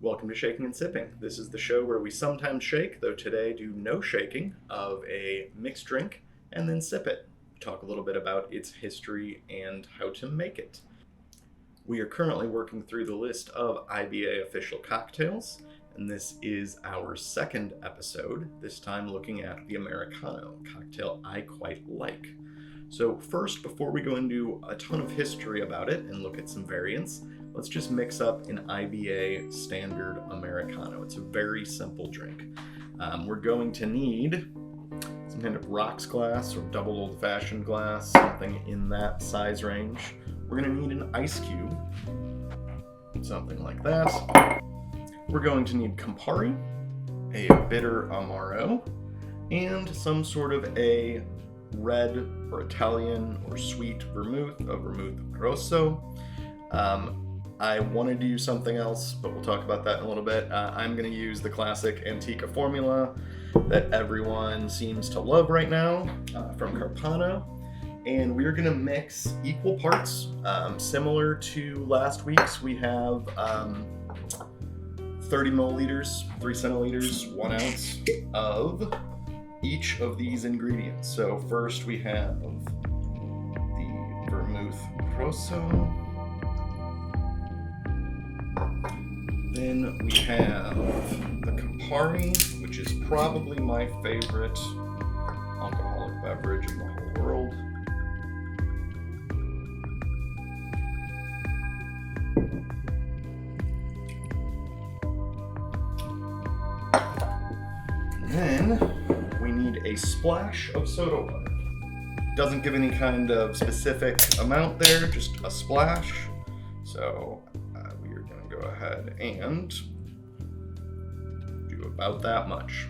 Welcome to Shaking and Sipping. This is the show where we sometimes shake, though today do no shaking, of a mixed drink and then sip it. Talk a little bit about its history and how to make it. We are currently working through the list of IBA official cocktails, and this is our second episode, this time looking at the Americano, cocktail I quite like. So first, before we go into a ton of history about it and look at some variants, let's just mix up an IBA standard Americano. It's a very simple drink. We're going to need some kind of rocks glass or double old-fashioned glass, something in that size range. We're going to need an ice cube, something like that. We're going to need Campari, a bitter Amaro, and some sort of a red or Italian or sweet vermouth, a vermouth rosso. I wanted to use something else, but we'll talk about that in a little bit. I'm going to use the classic Antica formula that everyone seems to love right now from Carpano. And we're going to mix equal parts. Similar to last week's, we have 30 milliliters, 3 centiliters, 1 ounce of each of these ingredients. So first we have the vermouth rosso. Then we have the Campari, which is probably my favorite alcoholic beverage in the whole world. And then we need a splash of soda water. Doesn't give any kind of specific amount there, just a splash. So we are going to go ahead and do about that much.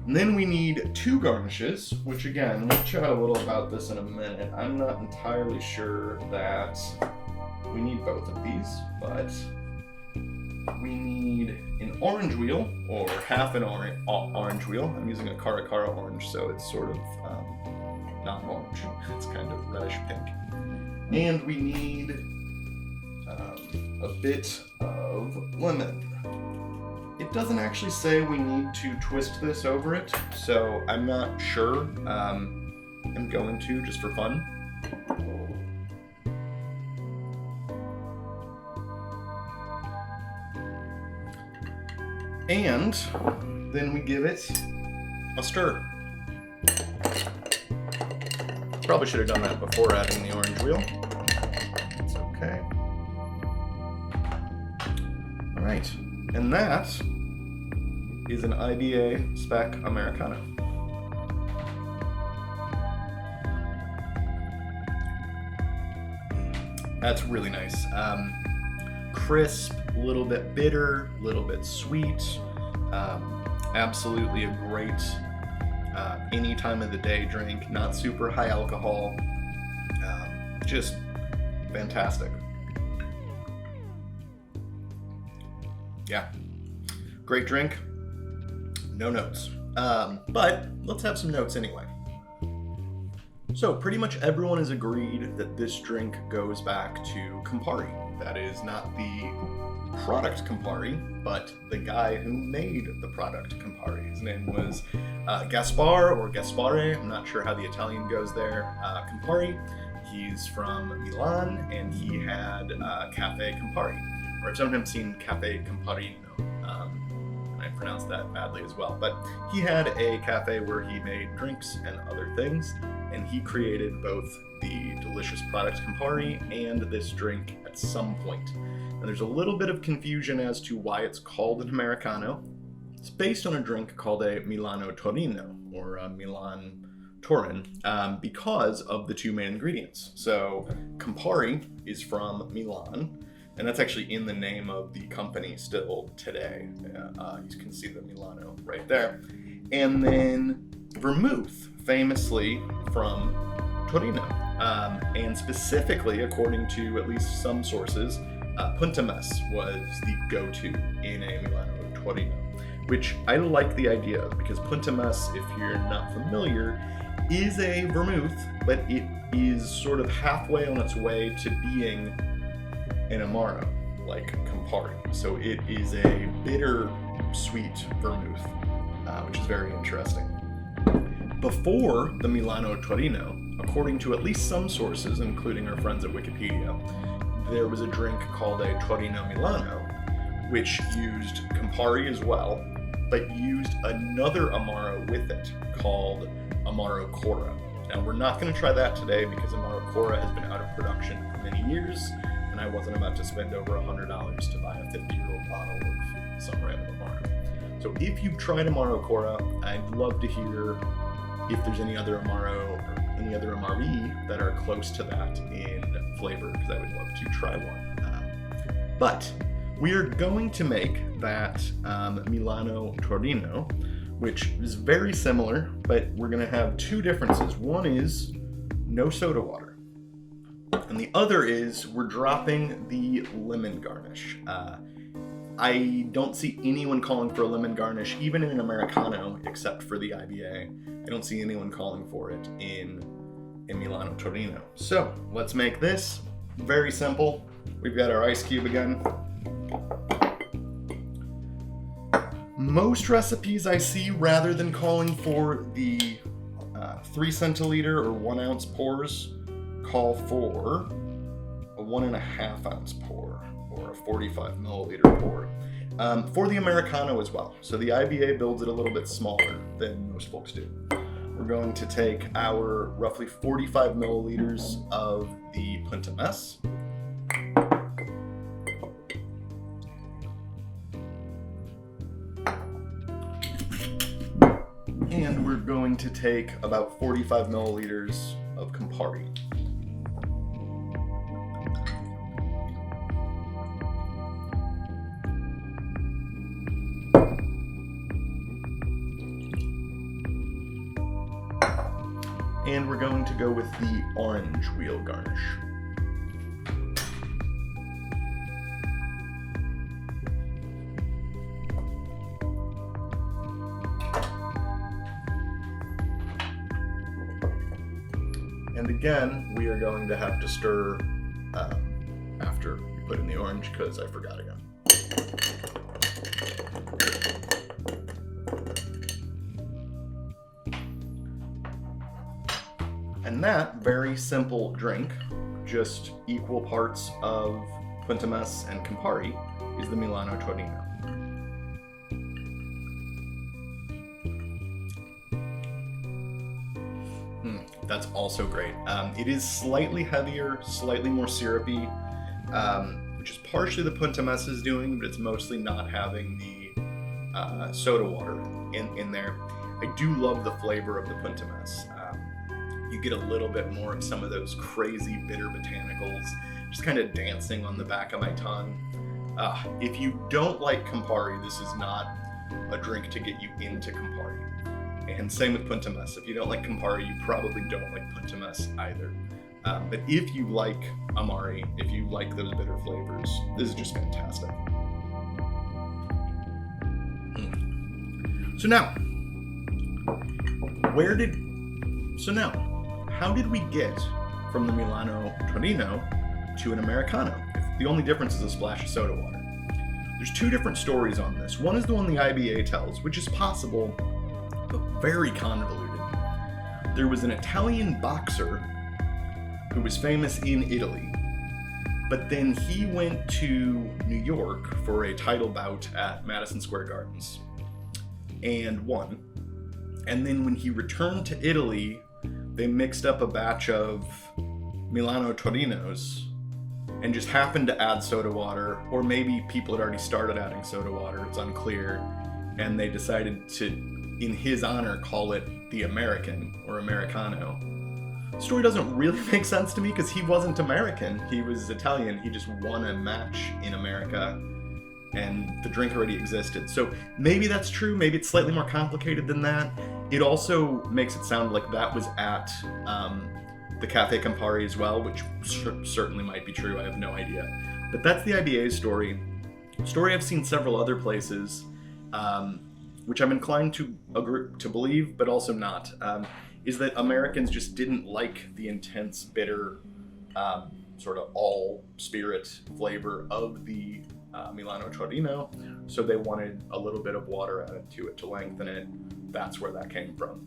And then we need 2 garnishes, which again, we'll chat a little about this in a minute. I'm not entirely sure that we need both of these, but we need an orange wheel, or half an orange wheel. I'm using a Cara Cara orange, so it's sort of not orange. It's kind of reddish pink. And we need a bit of lemon. It doesn't actually say we need to twist this over it, so I'm not sure. I'm going to, just for fun. And then we give it a stir. Probably should have done that before adding the orange wheel. It's okay. All right, and that is an IBA spec Americano. That's really nice. Crisp, a little bit bitter, a little bit sweet. Absolutely a great any time of the day drink, not super high alcohol. Just fantastic. Yeah, great drink, no notes. But let's have some notes anyway. So pretty much everyone has agreed that this drink goes back to Campari. That is not the product Campari, but the guy who made the product Campari. His name was Gaspar or Gaspare. I'm not sure how the Italian goes there. Campari. He's from Milan, and he had Cafe Campari, or I've sometimes seen Cafe Camparino. I pronounced that badly as well. But he had a cafe where he made drinks and other things, and he created both the delicious product Campari and this drink at some point. And there's a little bit of confusion as to why it's called an Americano. It's based on a drink called a Milano Torino, or a Milan Torin, because of the 2 main ingredients. So Campari is from Milan, and that's actually in the name of the company still today. You can see the Milano right there. And then vermouth, famously from Torino. And specifically, according to at least some sources, Punta Mess was the go-to in a Milano Torino, which I like the idea of, because Punta Mess, if you're not familiar, is a vermouth, but it is sort of halfway on its way to being an Amaro. like Campari. So it is a bitter, sweet vermouth, which is very interesting. Before the Milano Torino, according to at least some sources, including our friends at Wikipedia, there was a drink called a Torino Milano, which used Campari as well, but used another Amaro with it called Amaro Cora. Now, we're not going to try that today because Amaro Cora has been out of production for many years, and I wasn't about to spend over $100 to buy a 50-year-old bottle of some random Amaro. So if you've tried Amaro Cora, I'd love to hear if there's any other Amaro or any other Amari that are close to that in flavor, because I would love to try one. But we are going to make that Milano Torino, which is very similar, but we're going to have two differences. One is no soda water, and the other is we're dropping the lemon garnish. I don't see anyone calling for a lemon garnish, even in an Americano, except for the IBA. I don't see anyone calling for it in a Milano Torino. So let's make this very simple. We've got our ice cube again. Most recipes I see, rather than calling for the 3 centiliter or 1 ounce pours, call for a 1.5 ounce pour or a 45 milliliter pour for the Americano as well. So the IBA builds it a little bit smaller than most folks do. We're going to take our roughly 45 milliliters of the Punta Mess. And we're going to take about 45 milliliters of Campari. And we're going to go with the orange wheel garnish. And again, we are going to have to stir after we put in the orange, because I forgot again. And that very simple drink, just equal parts of Punta Mess and Campari, is the Milano Torino. That's also great. It is slightly heavier, slightly more syrupy, which is partially the Punta Mess is doing, but it's mostly not having the soda water in there. I do love the flavor of the Punta Mess. You get a little bit more of some of those crazy bitter botanicals just kind of dancing on the back of my tongue. If you don't like Campari, this is not a drink to get you into Campari. And same with Punta Mess. If you don't like Campari, you probably don't like Punta Mess either. But if you like Amari, if you like those bitter flavors, this is just fantastic. So now, how did we get from the Milano Torino to an Americano? The only difference is a splash of soda water. There's two different stories on this. One is the one the IBA tells, which is possible, but very convoluted. There was an Italian boxer who was famous in Italy, but then he went to New York for a title bout at Madison Square Gardens and won. And then when he returned to Italy, they mixed up a batch of Milano Torinos and just happened to add soda water, or maybe people had already started adding soda water, it's unclear, and they decided to, in his honor, call it the American or Americano. The story doesn't really make sense to me because he wasn't American, he was Italian. He just won a match in America and the drink already existed. So maybe that's true, maybe it's slightly more complicated than that. It also makes it sound like that was at the Cafe Campari as well, which certainly might be true, I have no idea. But that's the IBA's story. Story I've seen several other places, which I'm inclined to agree, to believe, but also not, is that Americans just didn't like the intense, bitter sort of all spirit flavor of the Milano Torino, so they wanted a little bit of water added to it to lengthen it. That's where that came from.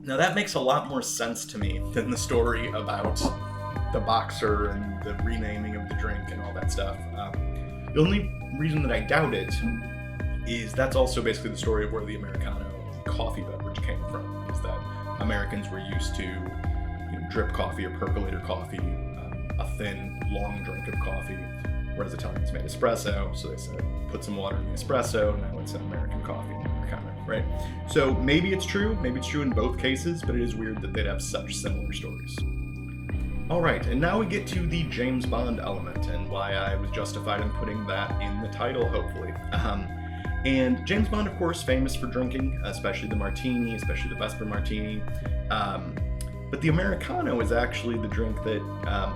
Now that makes a lot more sense to me than the story about the boxer and the renaming of the drink and all that stuff. The only reason that I doubt it is that's also basically the story of where the Americano coffee beverage came from, is that Americans were used to drip coffee or percolator coffee, a thin, long drink of coffee, whereas Italians made espresso, so they said, put some water in the espresso, now it's an American coffee, Americano, right? So maybe it's true in both cases, but it is weird that they'd have such similar stories. All right, and now we get to the James Bond element and why I was justified in putting that in the title, hopefully. And James Bond, of course, famous for drinking, especially the martini, especially the Vesper martini. But the Americano is actually the drink that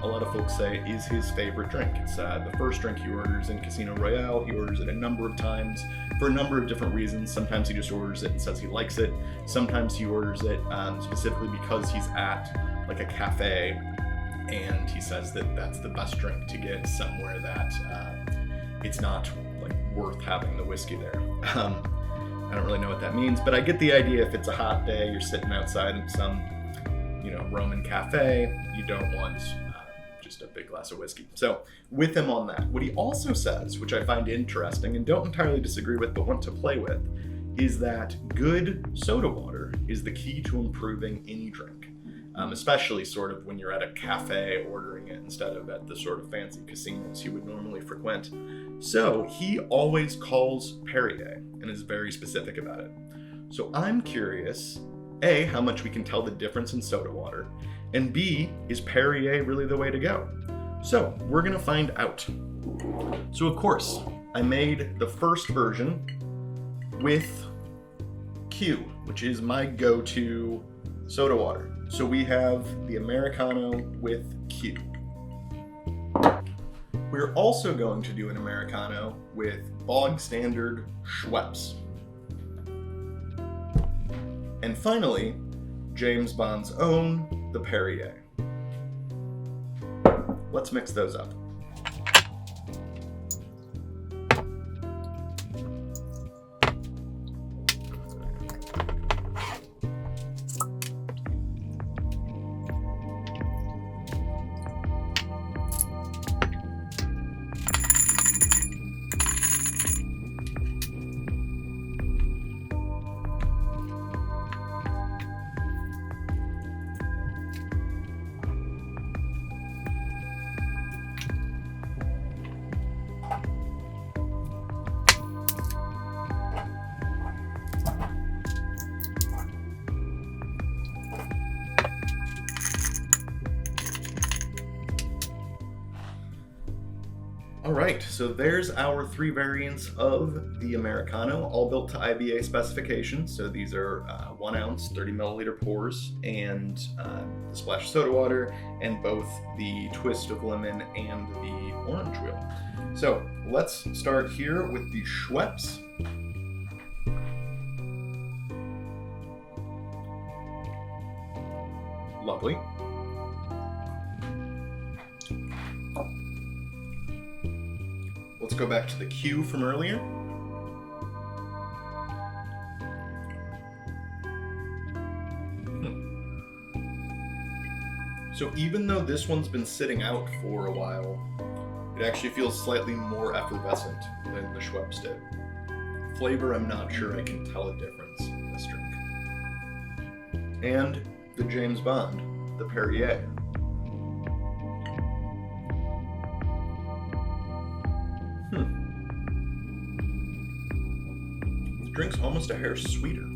a lot of folks say is his favorite drink. It's the first drink he orders in Casino Royale. He orders it a number of times for a number of different reasons. Sometimes he just orders it and says he likes it. Sometimes he orders it specifically because he's at like a cafe and he says that that's the best drink to get somewhere that it's not like worth having the whiskey there. I don't really know what that means, but I get the idea. If it's a hot day, you're sitting outside in some Roman cafe, you don't want just a big glass of whiskey. So with him on that, what he also says, which I find interesting and don't entirely disagree with but want to play with, is that good soda water is the key to improving any drink, especially sort of when you're at a cafe ordering it instead of at the sort of fancy casinos you would normally frequent. So he always calls Perrier and is very specific about it. So I'm curious, A, how much we can tell the difference in soda water, and B, is Perrier really the way to go? So we're gonna find out. So of course, I made the first version with Q, which is my go-to soda water. So we have the Americano with Q. We're also going to do an Americano with bog standard Schweppes. And finally, James Bond's own, the Perrier. Let's mix those up. All right, so there's our 3 variants of the Americano, all built to IBA specifications. So these are 1 ounce, 30 milliliter pours, and the splash of soda water, and both the twist of lemon and the orange wheel. So let's start here with the Schweppes. Lovely. Let's go back to the Q from earlier. So even though this one's been sitting out for a while, it actually feels slightly more effervescent than the Schweppes did. Flavor, I'm not sure I can tell a difference in this drink. And the James Bond, the Perrier. Drink's almost a hair sweeter.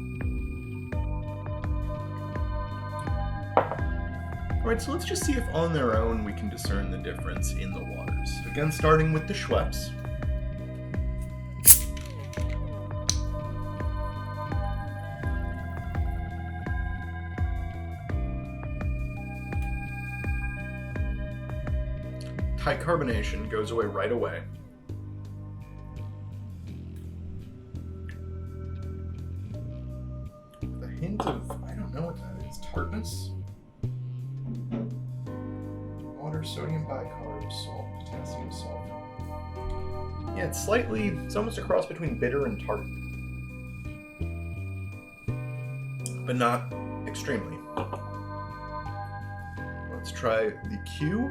Alright, so let's just see if on their own we can discern the difference in the waters. Again, starting with the Schweppes. Tight carbonation goes away right away. Hint of, I don't know what that is, tartness? sodium bicarb, salt, potassium sulfate. Yeah, it's almost a cross between bitter and tart. But not extremely. Let's try the Q.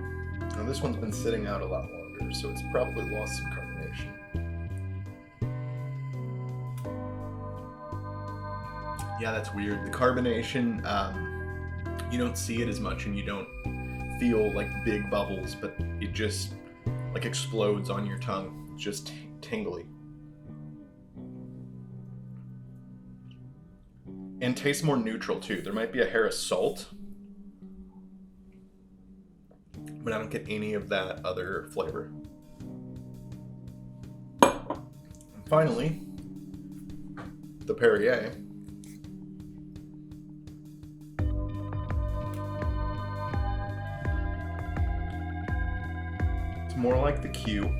Now this one's been sitting out a lot longer, so it's probably lost some carbonation. Yeah, that's weird. The carbonation, you don't see it as much and you don't feel like big bubbles, but it just like explodes on your tongue. It's just tingly. And tastes more neutral too. There might be a hair of salt, but I don't get any of that other flavor. And finally, the Perrier. It's more like the Q.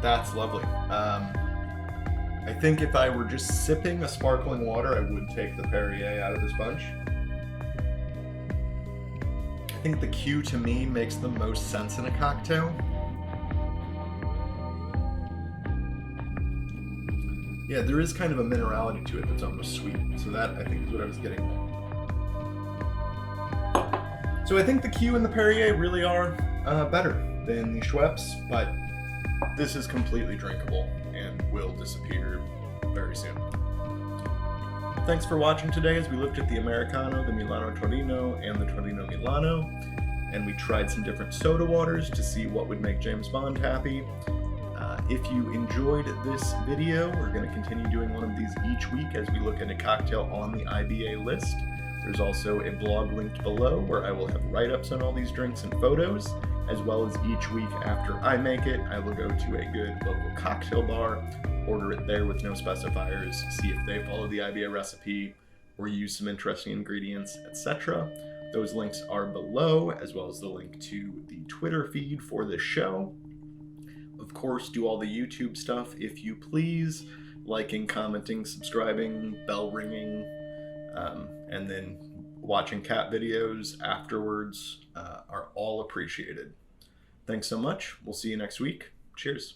That's lovely. I think if I were just sipping a sparkling water, I would take the Perrier out of this bunch. I think the Q to me makes the most sense in a cocktail. Yeah, there is kind of a minerality to it that's almost sweet. So that, I think, is what I was getting at. So I think the Q and the Perrier really are better than the Schweppes, but this is completely drinkable and will disappear very soon. Thanks for watching today as we looked at the Americano, the Milano Torino, and the Torino Milano, and we tried some different soda waters to see what would make James Bond happy. If you enjoyed this video, we're going to continue doing one of these each week as we look at a cocktail on the IBA list. There's also a blog linked below where I will have write-ups on all these drinks and photos, as well as each week after I make it, I will go to a good local cocktail bar, order it there with no specifiers, see if they follow the IBA recipe or use some interesting ingredients, etc. Those links are below, as well as the link to the Twitter feed for this show. Of course, do all the YouTube stuff if you please, liking, commenting, subscribing, bell ringing, and then watching cat videos afterwards are all appreciated. Thanks so much. We'll see you next week. Cheers.